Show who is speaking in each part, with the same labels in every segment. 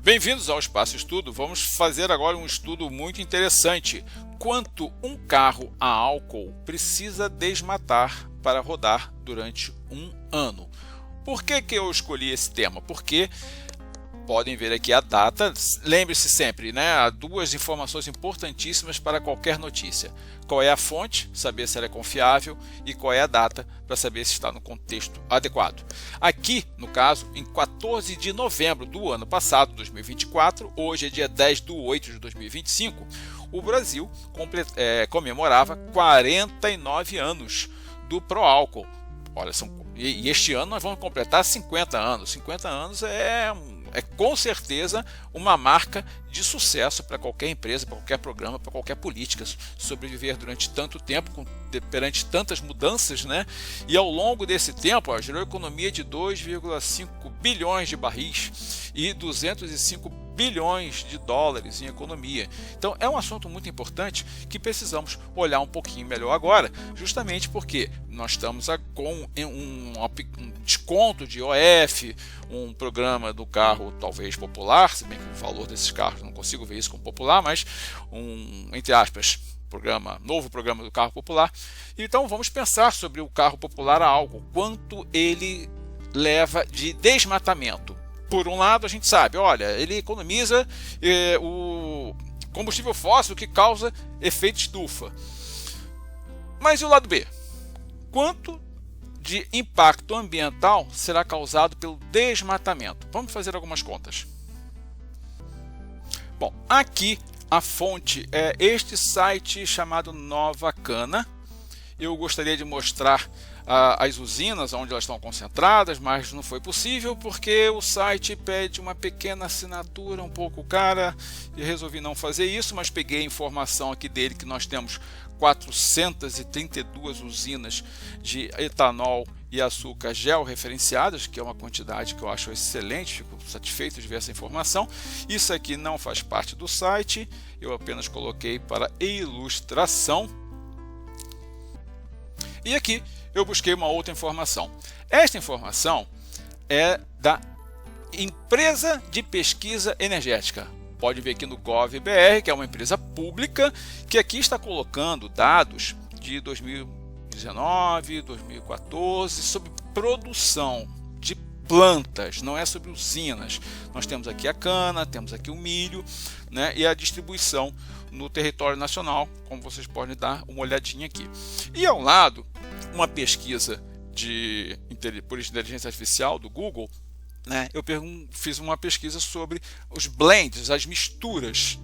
Speaker 1: Bem-vindos ao Espaço Estudo. Vamos fazer agora um estudo muito interessante. Quanto um carro a álcool precisa desmatar para rodar durante um ano? Por que eu escolhi esse tema? Porque podem ver aqui a data. Lembre-se sempre, né? Há duas informações importantíssimas para qualquer notícia. Qual é a fonte, saber se ela é confiável, e qual é a data, para saber se está no contexto adequado. Aqui, no caso, em 14 de novembro do ano passado, 2024, hoje é dia 10 de 8 de 2025, o Brasil comemorava 49 anos do Proálcool. Olha, e este ano nós vamos completar 50 anos. 50 anos é com certeza uma marca de sucesso para qualquer empresa, para qualquer programa, para qualquer política. Sobreviver durante tanto tempo, perante tantas mudanças, né? E ao longo desse tempo, gerou economia de 2,5 bilhões de barris e 205 bilhões de dólares em economia. Então é um assunto muito importante que precisamos olhar um pouquinho melhor agora, justamente porque nós estamos com um desconto de IOF, um programa do carro talvez popular, se bem que o valor desses carros não consigo ver isso como popular, mas entre aspas, novo programa do carro popular. Então vamos pensar sobre o carro popular a álcool, quanto ele leva de desmatamento. Por um lado, a gente sabe, olha, ele economiza o combustível fóssil que causa efeito estufa. Mas e o lado B? Quanto de impacto ambiental será causado pelo desmatamento? Vamos fazer algumas contas. Bom, aqui a fonte é este site chamado Nova Cana. Eu gostaria de mostrar as usinas onde elas estão concentradas, mas não foi possível porque o site pede uma pequena assinatura um pouco cara e resolvi não fazer isso, mas peguei a informação aqui dele que nós temos 432 usinas de etanol e açúcar georreferenciadas, que é uma quantidade que eu acho excelente, fico satisfeito de ver essa informação. Isso aqui não faz parte do site, eu apenas coloquei para ilustração. E aqui eu busquei uma outra informação. Esta informação é da Empresa de Pesquisa Energética. Pode ver aqui no GovBR, que é uma empresa pública, que aqui está colocando dados de 2019, 2014, sobre produção de plantas, não é sobre usinas. Nós temos aqui a cana, temos aqui o milho, né, e a distribuição no território nacional, como vocês podem dar uma olhadinha aqui. E ao lado, uma pesquisa por inteligência artificial do Google, né, eu fiz uma pesquisa sobre os blends, as misturas,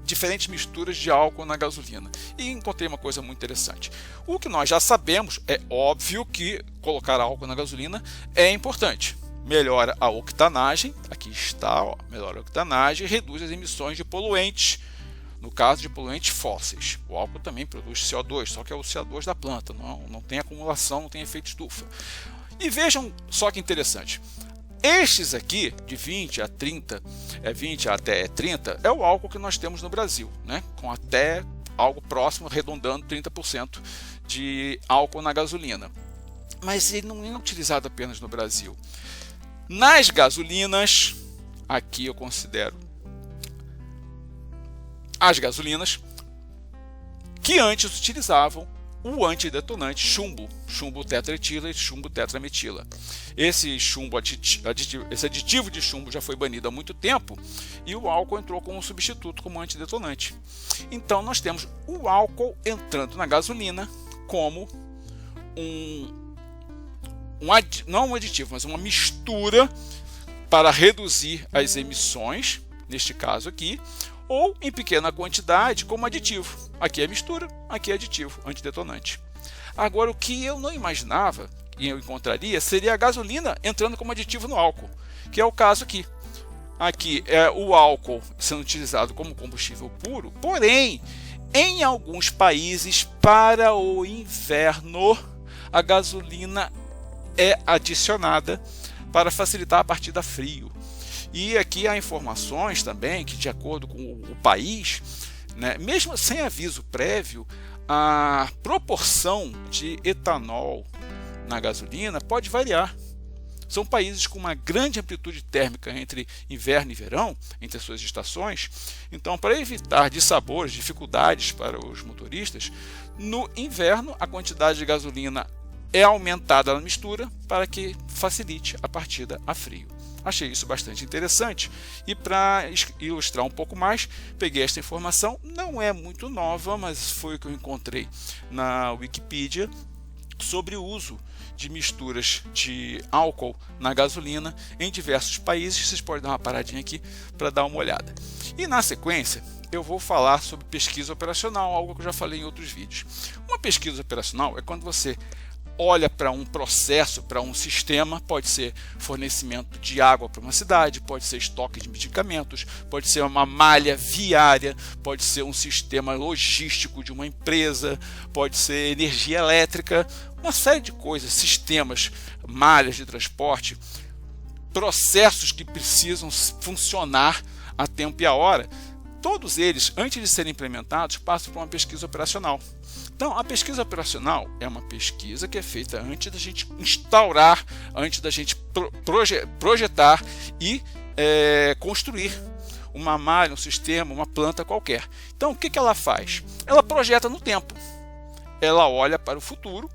Speaker 1: diferentes misturas de álcool na gasolina, e encontrei uma coisa muito interessante. O que nós já sabemos, é óbvio que colocar álcool na gasolina é importante. Melhora a octanagem, aqui está, ó, melhora a octanagem, reduz as emissões de poluentes, no caso de poluentes fósseis. O álcool também produz CO2, só que é o CO2 da planta, não tem acumulação, não tem efeito estufa. E vejam só que interessante, estes aqui, de 20 até 30, é o álcool que nós temos no Brasil, né? Com até algo próximo, arredondando 30% de álcool na gasolina. Mas ele não é utilizado apenas no Brasil. Nas gasolinas, aqui eu considero as gasolinas que antes utilizavam o antidetonante chumbo tetraetila e chumbo tetrametila. Esse aditivo de chumbo já foi banido há muito tempo e o álcool entrou como substituto, como antidetonante. Então nós temos o álcool entrando na gasolina como não um aditivo, mas uma mistura para reduzir as emissões, neste caso aqui, ou em pequena quantidade como aditivo. Aqui é mistura, aqui é aditivo, antidetonante. Agora, o que eu não imaginava e eu encontraria seria a gasolina entrando como aditivo no álcool, que é o caso aqui. Aqui é o álcool sendo utilizado como combustível puro, porém, em alguns países, para o inverno, a gasolina é adicionada para facilitar a partida frio. E aqui há informações também que, de acordo com o país, né, mesmo sem aviso prévio, a proporção de etanol na gasolina pode variar. São países com uma grande amplitude térmica entre inverno e verão, entre as suas estações. Então, para evitar dissabores, dificuldades para os motoristas, no inverno a quantidade de gasolina é aumentada na mistura para que facilite a partida a frio. Achei isso bastante interessante e, para ilustrar um pouco mais, peguei esta informação, não é muito nova, mas foi o que eu encontrei na Wikipedia, sobre o uso de misturas de álcool na gasolina em diversos países. Vocês podem dar uma paradinha aqui para dar uma olhada. E na sequência eu vou falar sobre pesquisa operacional, algo que eu já falei em outros vídeos. Uma pesquisa operacional é quando você olha para um processo, para um sistema, pode ser fornecimento de água para uma cidade, pode ser estoque de medicamentos, pode ser uma malha viária, pode ser um sistema logístico de uma empresa, pode ser energia elétrica, uma série de coisas, sistemas, malhas de transporte, processos que precisam funcionar a tempo e a hora. Todos eles, antes de serem implementados, passam por uma pesquisa operacional. Então, a pesquisa operacional é uma pesquisa que é feita antes da gente instaurar, antes da gente projetar e construir uma malha, um sistema, uma planta qualquer. Então, o que ela faz? Ela projeta no tempo. Ela olha para o futuro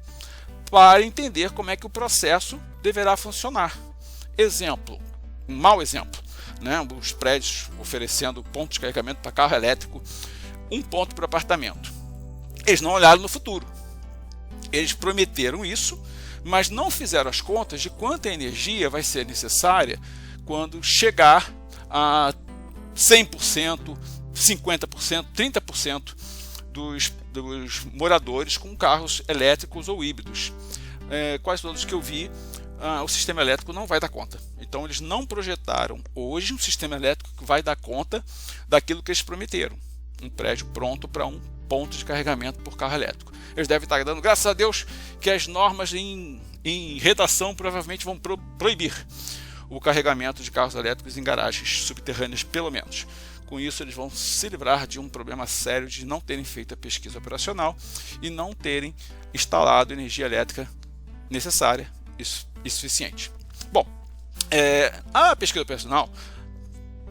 Speaker 1: para entender como é que o processo deverá funcionar. Exemplo, um mau exemplo, né? Os prédios oferecendo pontos de carregamento para carro elétrico, um ponto para apartamento. Eles não olharam no futuro. Eles prometeram isso, mas não fizeram as contas de quanta energia vai ser necessária quando chegar a 100%, 50%, 30% dos moradores com carros elétricos ou híbridos. Quase todos que eu vi, o sistema elétrico não vai dar conta. Então eles não projetaram hoje um sistema elétrico que vai dar conta daquilo que eles prometeram. Um prédio pronto para um ponto de carregamento por carro elétrico. Eles devem estar dando graças a Deus que as normas em redação provavelmente vão proibir o carregamento de carros elétricos em garagens subterrâneas, pelo menos. Com isso, eles vão se livrar de um problema sério de não terem feito a pesquisa operacional e não terem instalado energia elétrica necessária e suficiente. Bom, a pesquisa operacional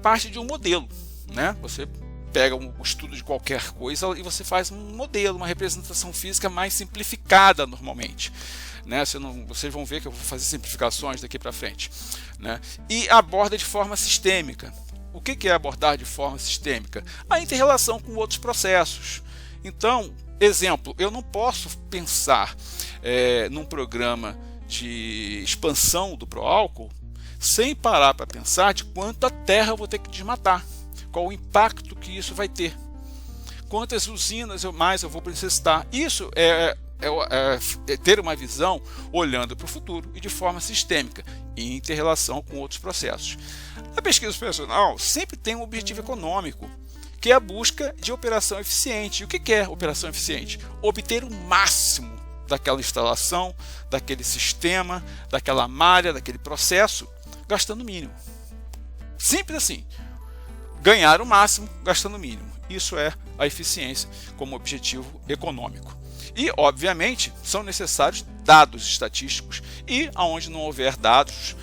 Speaker 1: parte de um modelo, né? Você pega um estudo de qualquer coisa e você faz um modelo, uma representação física mais simplificada normalmente, né? Vocês vão ver que eu vou fazer simplificações daqui para frente, né? E aborda de forma sistêmica. O que é abordar de forma sistêmica? A inter-relação com outros processos. Então, exemplo, eu não posso pensar num programa de expansão do pró-álcool sem parar para pensar de quanta terra eu vou ter que desmatar. Qual o impacto que isso vai ter? Quantas usinas mais eu vou necessitar? Isso é ter uma visão olhando para o futuro e de forma sistêmica, em inter-relação com outros processos. A pesquisa operacional sempre tem um objetivo econômico, que é a busca de operação eficiente. E o que é operação eficiente? Obter o máximo daquela instalação, daquele sistema, daquela malha, daquele processo, gastando o mínimo. Simples assim. Ganhar o máximo gastando o mínimo. Isso é a eficiência como objetivo econômico. E, obviamente, são necessários dados estatísticos e, aonde não houver dados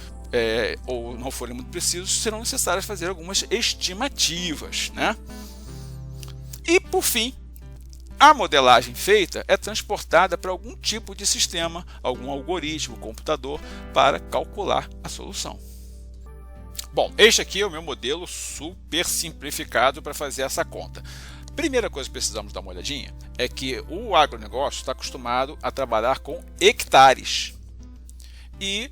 Speaker 1: ou não forem muito precisos, serão necessárias fazer algumas estimativas, né? E, por fim, a modelagem feita é transportada para algum tipo de sistema, algum algoritmo, computador, para calcular a solução. Bom, este aqui é o meu modelo super simplificado para fazer essa conta. Primeira coisa que precisamos dar uma olhadinha é que o agronegócio está acostumado a trabalhar com hectares. E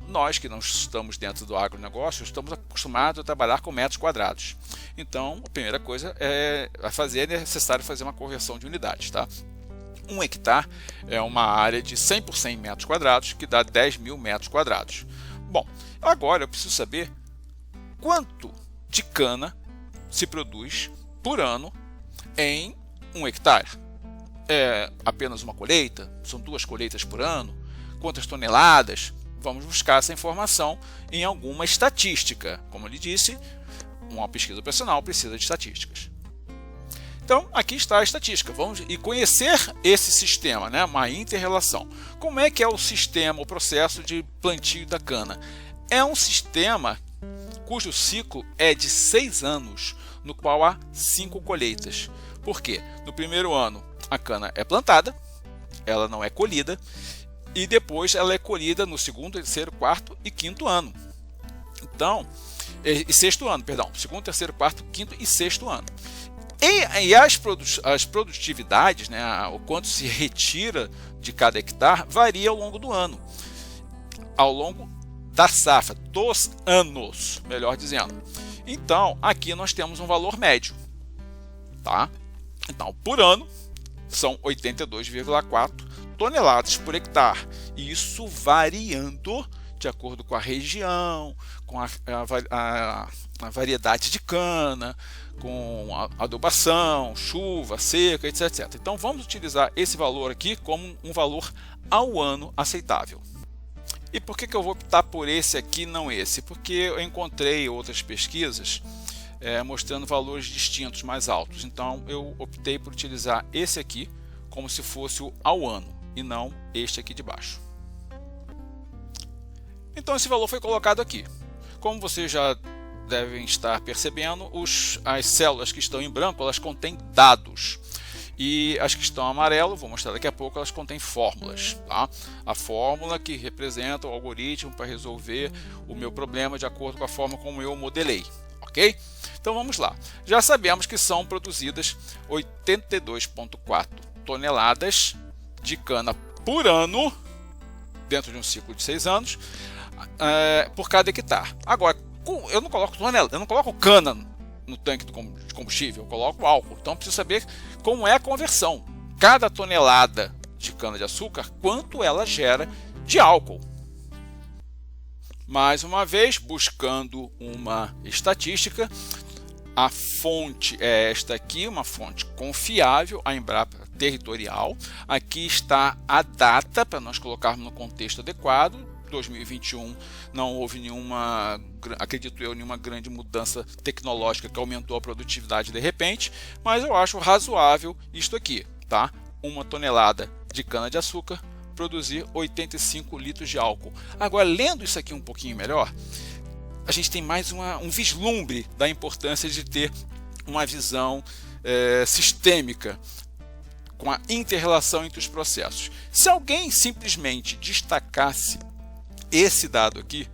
Speaker 1: nós que não estamos dentro do agronegócio estamos acostumados a trabalhar com metros quadrados. Então, a primeira coisa a fazer é necessário fazer uma conversão de unidades, tá? 1 hectare é uma área de 100 por 100 metros quadrados, que dá 10.000 metros quadrados. Bom, agora eu preciso saber quanto de cana se produz por ano em 1 hectare. É apenas uma colheita? São 2 colheitas por ano? Quantas toneladas? Vamos buscar essa informação em alguma estatística. Como eu lhe disse, uma pesquisa operacional precisa de estatísticas. Então, aqui está a estatística. Vamos conhecer esse sistema, né? Uma inter-relação. Como é que é o sistema, o processo de plantio da cana? É um sistema cujo ciclo é de 6 anos, no qual há 5 colheitas. Por quê? No primeiro ano, a cana é plantada, ela não é colhida, e depois ela é colhida no segundo, terceiro, quarto e quinto ano. Então, e sexto ano, perdão, segundo, terceiro, quarto, quinto e sexto ano. E as produtividades, né, o quanto se retira de cada hectare, varia ao longo do ano, ao longo da safra, dos anos, melhor dizendo. Então, aqui nós temos um valor médio, tá? Então, por ano, são 82,4 toneladas por hectare. E isso variando de acordo com a região, com a variedade de cana, com a adubação, chuva, seca, etc. Então, vamos utilizar esse valor aqui como um valor ao ano aceitável. E por que eu vou optar por esse aqui e não esse? Porque eu encontrei outras pesquisas mostrando valores distintos mais altos. Então eu optei por utilizar esse aqui como se fosse o ao ano e não este aqui de baixo. Então esse valor foi colocado aqui. Como vocês já devem estar percebendo, as células que estão em branco, elas contêm dados. E as que estão em amarelo, vou mostrar daqui a pouco, elas contêm fórmulas. Tá? A fórmula que representa o algoritmo para resolver o meu problema de acordo com a forma como eu modelei. Ok? Então vamos lá. Já sabemos que são produzidas 82,4 toneladas de cana por ano, dentro de um ciclo de 6 anos, por cada hectare. Agora, eu não coloco tonelada, eu não coloco cana no tanque de combustível, eu coloco álcool. Então preciso saber como é a conversão. Cada tonelada de cana-de-açúcar, quanto ela gera de álcool. Mais uma vez, buscando uma estatística, a fonte é esta aqui, uma fonte confiável, a Embrapa Territorial. Aqui está a data, para nós colocarmos no contexto adequado. 2021 não houve nenhuma, acredito eu, nenhuma grande mudança tecnológica que aumentou a produtividade de repente, mas eu acho razoável isto aqui, tá? 1 tonelada de cana-de-açúcar produzir 85 litros de álcool. Agora, lendo isso aqui um pouquinho melhor, a gente tem mais um vislumbre da importância de ter uma visão sistêmica, com a inter-relação entre os processos. Se alguém simplesmente destacasse esse dado aqui,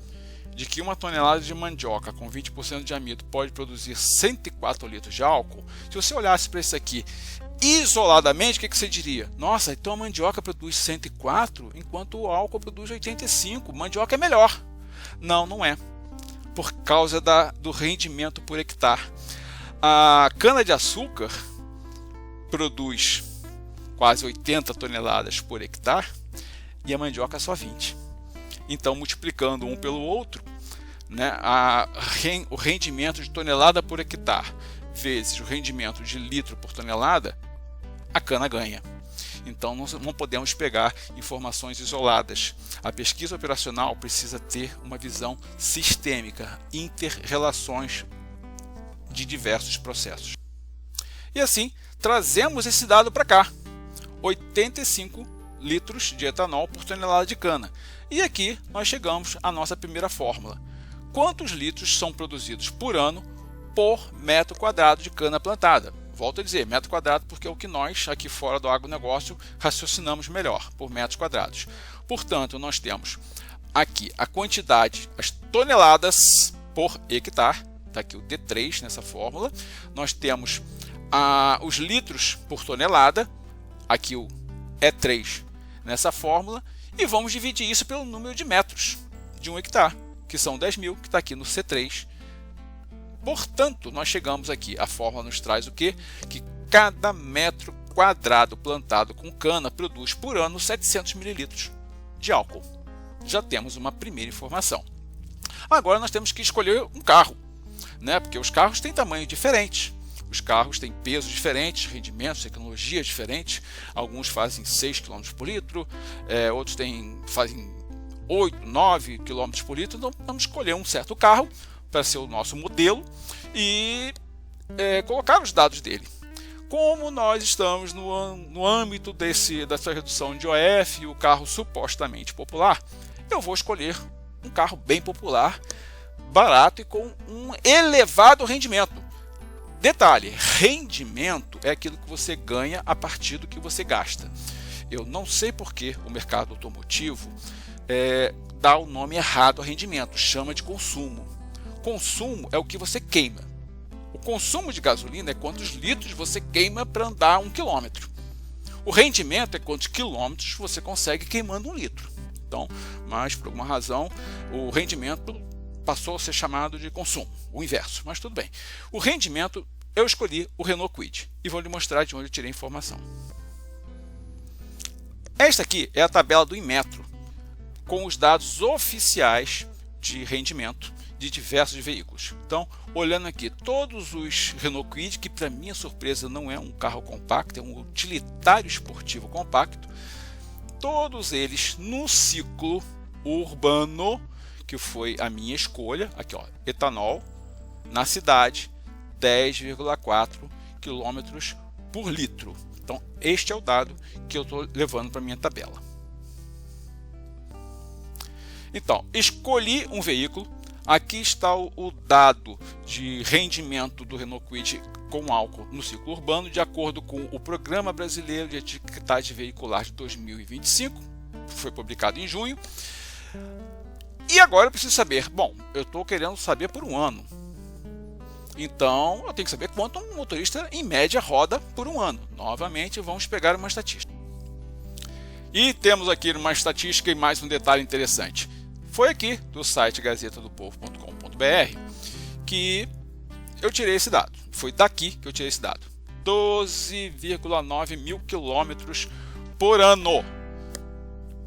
Speaker 1: de que 1 tonelada de mandioca com 20% de amido pode produzir 104 litros de álcool, se você olhasse para isso aqui isoladamente, o que você diria? Nossa, então a mandioca produz 104, enquanto o álcool produz 85. Mandioca é melhor. Não, não é. Por causa do rendimento por hectare. A cana-de-açúcar produz quase 80 toneladas por hectare e a mandioca só 20. Então, multiplicando um pelo outro, né, o rendimento de tonelada por hectare vezes o rendimento de litro por tonelada, a cana ganha. Então, não podemos pegar informações isoladas. A pesquisa operacional precisa ter uma visão sistêmica, inter-relações de diversos processos. E assim, trazemos esse dado para cá. 85 litros de etanol por tonelada de cana. E aqui nós chegamos à nossa primeira fórmula. Quantos litros são produzidos por ano por metro quadrado de cana plantada? Volto a dizer, metro quadrado porque é o que nós aqui fora do agronegócio raciocinamos melhor, por metros quadrados. Portanto, nós temos aqui a quantidade, as toneladas por hectare, está aqui o D3 nessa fórmula. Nós temos os litros por tonelada, aqui o E3 nessa fórmula, e vamos dividir isso pelo número de metros de um hectare, que são 10.000, que está aqui no C3. Portanto, nós chegamos aqui, a fórmula nos traz o quê? Que cada metro quadrado plantado com cana produz por ano 700 ml de álcool. Já temos uma primeira informação. Agora nós temos que escolher um carro, né? Porque os carros têm tamanho diferente. Os carros têm pesos diferentes, rendimentos, tecnologias diferentes. Alguns fazem 6 km por litro, outros fazem 8, 9 km por litro. Então vamos escolher um certo carro para ser o nosso modelo e colocar os dados dele. Como nós estamos no âmbito dessa redução de OF e o carro supostamente popular, eu vou escolher um carro bem popular, barato e com um elevado rendimento. Detalhe, rendimento é aquilo que você ganha a partir do que você gasta. Eu não sei por que o mercado automotivo dá o nome errado a rendimento, chama de consumo. Consumo é o que você queima. O consumo de gasolina é quantos litros você queima para andar 1 quilômetro. O rendimento é quantos quilômetros você consegue queimando 1 litro. Então, mas por alguma razão, o rendimento passou a ser chamado de consumo, o inverso, mas tudo bem. O rendimento, eu escolhi o Renault Kwid e vou lhe mostrar de onde eu tirei a informação. Esta aqui é a tabela do Inmetro, com os dados oficiais de rendimento de diversos veículos. Então, olhando aqui, todos os Renault Kwid, que para minha surpresa não é um carro compacto, é um utilitário esportivo compacto, todos eles no ciclo urbano, que foi a minha escolha, aqui ó, etanol, na cidade, 10,4 km por litro. Então, este é o dado que eu estou levando para a minha tabela. Então, escolhi um veículo. Aqui está o dado de rendimento do Renault Kwid com álcool no ciclo urbano, de acordo com o Programa Brasileiro de Etiquetagem Veicular de 2025, foi publicado em junho. E agora eu preciso saber, bom, eu estou querendo saber por um ano. Então, eu tenho que saber quanto um motorista, em média, roda por um ano. Novamente, vamos pegar uma estatística. E temos aqui uma estatística e mais um detalhe interessante. Foi aqui do site gazetadopovo.com.br que eu tirei esse dado. Foi daqui que eu tirei esse dado. 12,9 mil quilômetros por ano,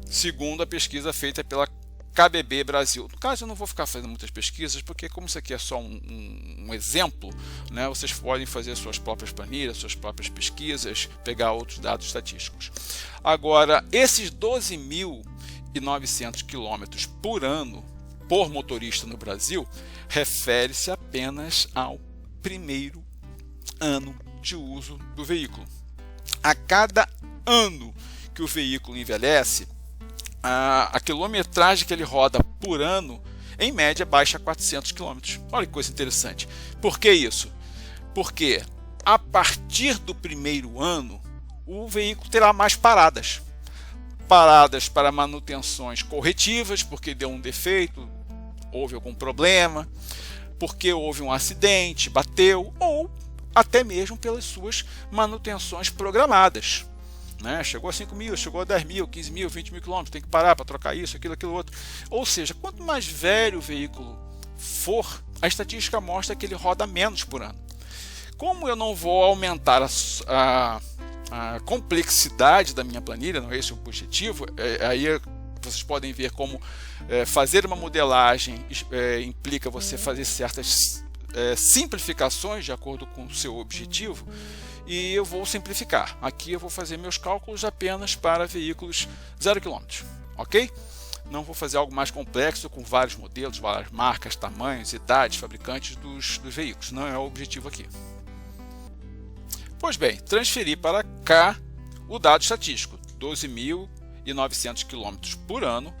Speaker 1: segundo a pesquisa feita pela KBB Brasil. No caso, eu não vou ficar fazendo muitas pesquisas, porque como isso aqui é só um exemplo, né, vocês podem fazer suas próprias planilhas, suas próprias pesquisas, pegar outros dados estatísticos. Agora, esses 12.900 quilômetros por ano por motorista no Brasil refere-se apenas ao primeiro ano de uso do veículo. A cada ano que o veículo envelhece, a quilometragem que ele roda por ano, em média, baixa 400 km. Olha que coisa interessante. Por que isso? Porque a partir do primeiro ano, o veículo terá mais paradas. Paradas para manutenções corretivas, porque deu um defeito, houve algum problema, porque houve um acidente, bateu, ou até mesmo pelas suas manutenções programadas. Né? Chegou a 5 mil, chegou a 10 mil, 15 mil, 20 mil quilômetros, tem que parar para trocar isso, aquilo outro. Ou seja, quanto mais velho o veículo for, a estatística mostra que ele roda menos por ano. Como eu não vou aumentar a complexidade da minha planilha, não é esse o objetivo, aí vocês podem ver como fazer uma modelagem implica você fazer certas simplificações de acordo com o seu objetivo. E eu vou simplificar. Aqui eu vou fazer meus cálculos apenas para veículos 0 km, ok? Não vou fazer algo mais complexo com vários modelos, várias marcas, tamanhos, idades, fabricantes dos veículos. Não é o objetivo aqui. Pois bem, transferi para cá o dado estatístico, 12.900 km por ano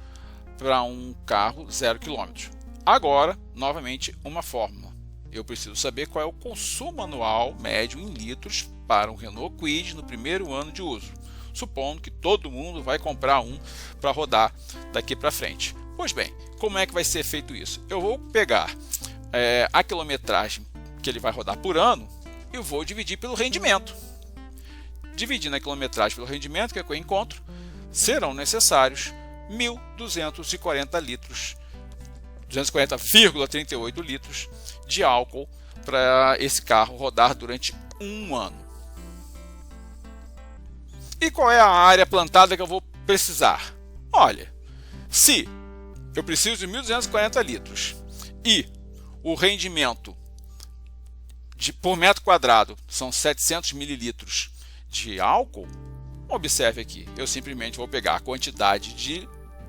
Speaker 1: para um carro 0 km. Agora, novamente, uma fórmula. Eu preciso saber qual é o consumo anual médio em litros para um Renault Kwid no primeiro ano de uso, supondo que todo mundo vai comprar um para rodar daqui para frente. Pois bem, como é que vai ser feito isso? Eu vou pegar a quilometragem que ele vai rodar por ano e vou dividir pelo rendimento. Dividindo a quilometragem pelo rendimento, que é que eu encontro, serão necessários 1.240 litros, 240,38 litros de álcool para esse carro rodar durante um ano. E qual é a área plantada que eu vou precisar? Olha, se eu preciso de 1.240 litros e o rendimento por metro quadrado são 700 mililitros de álcool, observe aqui, eu simplesmente vou pegar a quantidade de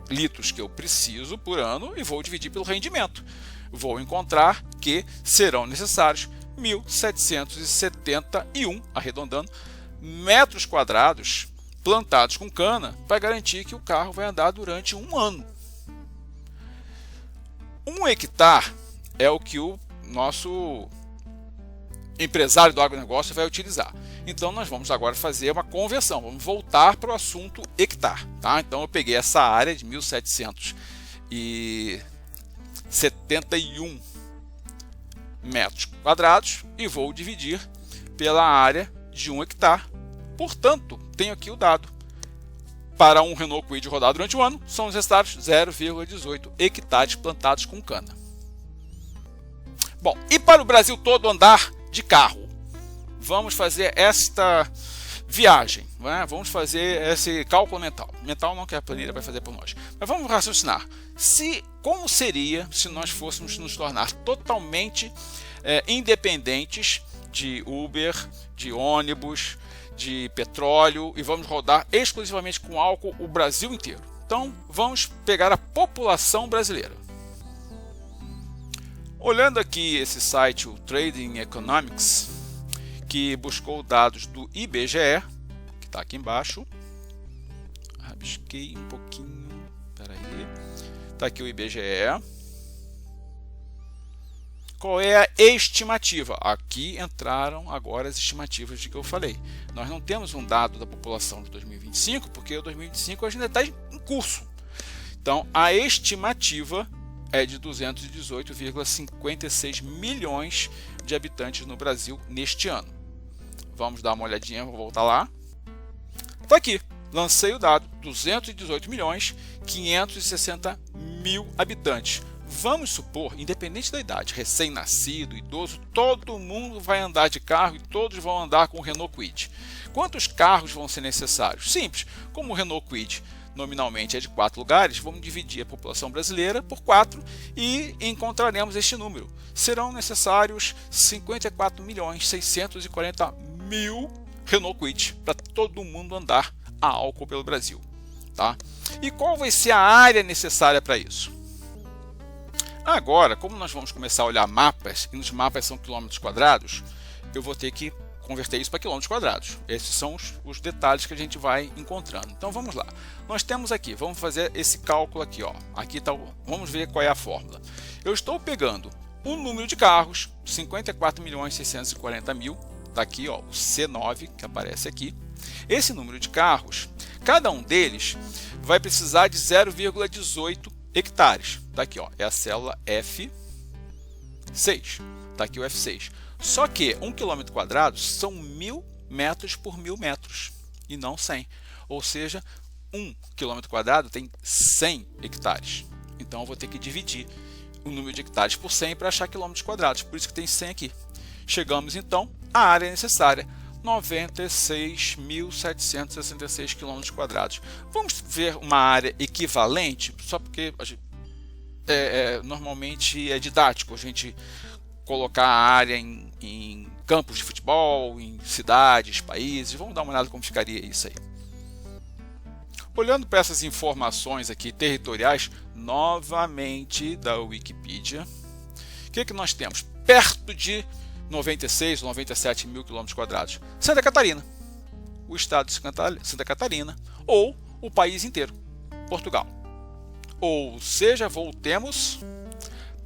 Speaker 1: litros que eu preciso por ano e vou dividir pelo rendimento. Vou encontrar que serão necessários 1.771, arredondando, metros quadrados plantados com cana para garantir que o carro vai andar durante um ano. 1 hectare é o que o nosso empresário do agronegócio vai utilizar. Então nós vamos agora fazer uma conversão, vamos voltar para o assunto hectare. Tá? Então eu peguei essa área de 1.771 metros quadrados e vou dividir pela área de 1 hectare. Portanto, tenho aqui o dado. Para um Renault Kwid rodar durante o ano, são os resultados 0,18 hectares plantados com cana. Bom, e para o Brasil todo andar de carro? Vamos fazer esta viagem, né? Vamos fazer esse cálculo mental. Mental não, que a planilha vai fazer por nós. Mas vamos raciocinar. Como seria se nós fôssemos nos tornar totalmente independentes de Uber, de ônibus, de petróleo e vamos rodar exclusivamente com álcool o Brasil inteiro? Então vamos pegar a população brasileira. Olhando aqui esse site, o Trading Economics, que buscou dados do IBGE, que está aqui embaixo. Rabisquei um pouquinho, espera aí. Está aqui o IBGE. Qual é a estimativa? Aqui entraram agora as estimativas de que eu falei. Nós não temos um dado da população de 2025, porque o 2025 ainda está em curso. Então, a estimativa é de 218,56 milhões de habitantes no Brasil neste ano. Vamos dar uma olhadinha, vou voltar lá. Está aqui, lancei o dado, 218.560.000 habitantes. Vamos supor, independente da idade, recém-nascido, idoso, todo mundo vai andar de carro e todos vão andar com o Renault Kwid. Quantos carros vão ser necessários? Simples, como o Renault Kwid nominalmente é de 4 lugares, vamos dividir a população brasileira por 4 e encontraremos este número. Serão necessários 54.640.000 Renault Kwid para todo mundo andar a álcool pelo Brasil. Tá? E qual vai ser a área necessária para isso? Agora, como nós vamos começar a olhar mapas, e nos mapas são quilômetros quadrados, eu vou ter que converter isso para quilômetros quadrados. Esses são os detalhes que a gente vai encontrando. Então vamos lá. Nós temos aqui, vamos fazer esse cálculo aqui. Ó. Aqui tá vamos ver qual é a fórmula. Eu estou pegando o número de carros, 54.640.000, está aqui ó, o C9 que aparece aqui. Esse número de carros, cada um deles vai precisar de 0,18 hectares. Está aqui, ó, é a célula F6. Está aqui o F6. Só que 1 km quadrado são 1.000 metros por 1.000 metros e não 100. Ou seja, 1 km quadrado tem 100 hectares. Então eu vou ter que dividir o número de hectares por 100 para achar quilômetros quadrados. Por isso que tem 100 aqui. Chegamos então à área necessária. 96.766 km quadrados. Vamos ver uma área equivalente, só porque normalmente é didático a gente colocar a área em campos de futebol, em cidades, países. Vamos dar uma olhada como ficaria isso aí. Olhando para essas informações aqui territoriais, novamente da Wikipedia, o que nós temos? Perto de 96 ou 97 mil quilômetros quadrados. Santa Catarina, o estado de Santa Catarina, ou o país inteiro, Portugal. Ou seja, voltemos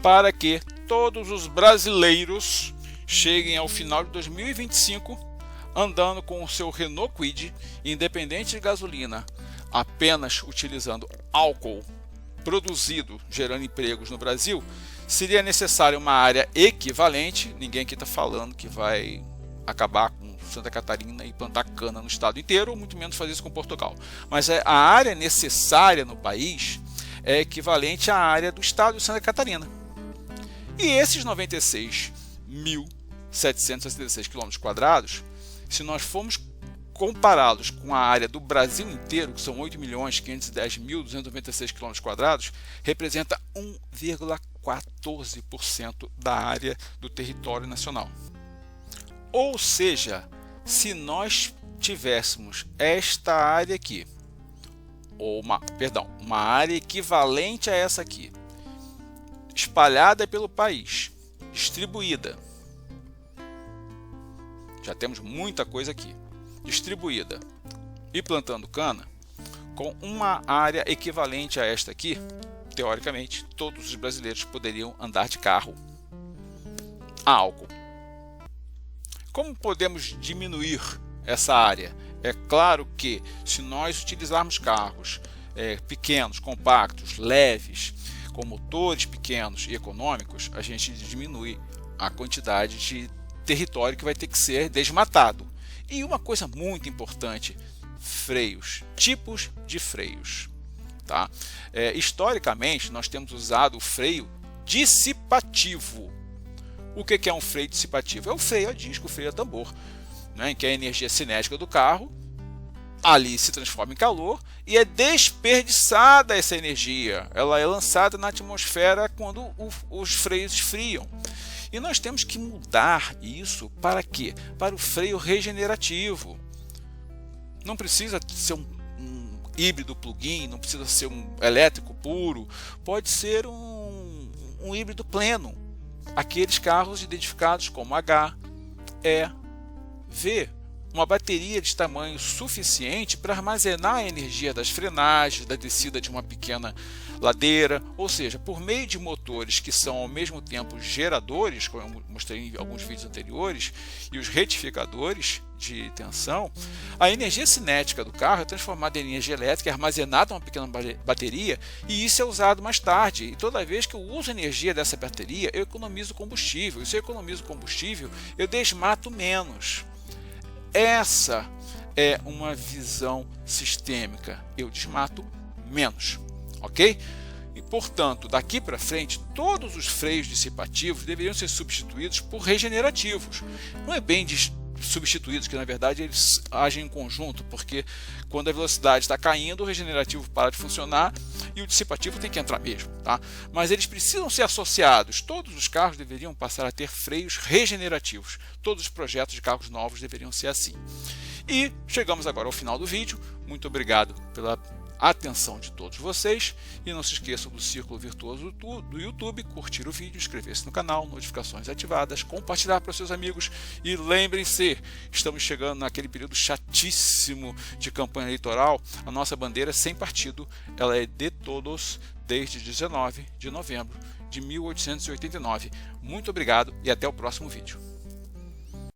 Speaker 1: para que todos os brasileiros cheguem ao final de 2025 andando com o seu Renault Kwid, independente de gasolina, apenas utilizando álcool produzido, gerando empregos no Brasil. Seria necessária uma área equivalente. Ninguém aqui está falando que vai acabar com Santa Catarina e plantar cana no estado inteiro, ou muito menos fazer isso com Portugal. Mas a área necessária no país é equivalente à área do estado de Santa Catarina. E esses 96.766 km quadrados, se nós formos compará-los com a área do Brasil inteiro, que são 8.510.296 km quadrados, representa 1,14% da área do território nacional. Ou seja, se nós tivéssemos esta área aqui, ou uma área equivalente a essa aqui, espalhada pelo país, distribuída, Já temos muita coisa aqui distribuída e plantando cana com uma área equivalente a esta aqui. Teoricamente, todos os brasileiros poderiam andar de carro a álcool. Como podemos diminuir essa área? É claro que se nós utilizarmos carros pequenos, compactos, leves, com motores pequenos e econômicos, a gente diminui a quantidade de território que vai ter que ser desmatado. E uma coisa muito importante, freios, tipos de freios. Tá? Historicamente, nós temos usado o freio dissipativo. O que é um freio dissipativo? É o freio a disco, o freio a tambor, né, em que a energia cinética do carro ali se transforma em calor e é desperdiçada essa energia. Ela é lançada na atmosfera quando os freios esfriam. E nós temos que mudar isso para quê? Para o freio regenerativo. Não precisa ser um híbrido plug-in, não precisa ser um elétrico puro, pode ser um híbrido pleno. Aqueles carros identificados como H, E, V, uma bateria de tamanho suficiente para armazenar a energia das frenagens, da descida de uma pequena ladeira, ou seja, por meio de motores que são ao mesmo tempo geradores, como eu mostrei em alguns vídeos anteriores, e os retificadores de tensão, a energia cinética do carro é transformada em energia elétrica, é armazenada em uma pequena bateria, e isso é usado mais tarde. E toda vez que eu uso energia dessa bateria, eu economizo combustível. E se eu economizo combustível, eu desmato menos. Essa é uma visão sistêmica. Eu desmato menos, ok? E, portanto, daqui para frente, todos os freios dissipativos deveriam ser substituídos por regenerativos. Não é bem substituídos, que na verdade eles agem em conjunto, porque quando a velocidade está caindo, o regenerativo para de funcionar e o dissipativo tem que entrar mesmo, tá? Mas eles precisam ser associados. Todos os carros deveriam passar a ter freios regenerativos. Todos os projetos de carros novos deveriam ser assim. E chegamos agora ao final do vídeo. Muito obrigado pela atenção de todos vocês e não se esqueçam do Círculo Virtuoso do YouTube, curtir o vídeo, inscrever-se no canal, notificações ativadas, compartilhar para os seus amigos e lembrem-se, estamos chegando naquele período chatíssimo de campanha eleitoral. A nossa bandeira sem partido, ela é de todos desde 19 de novembro de 1889. Muito obrigado e até o próximo vídeo.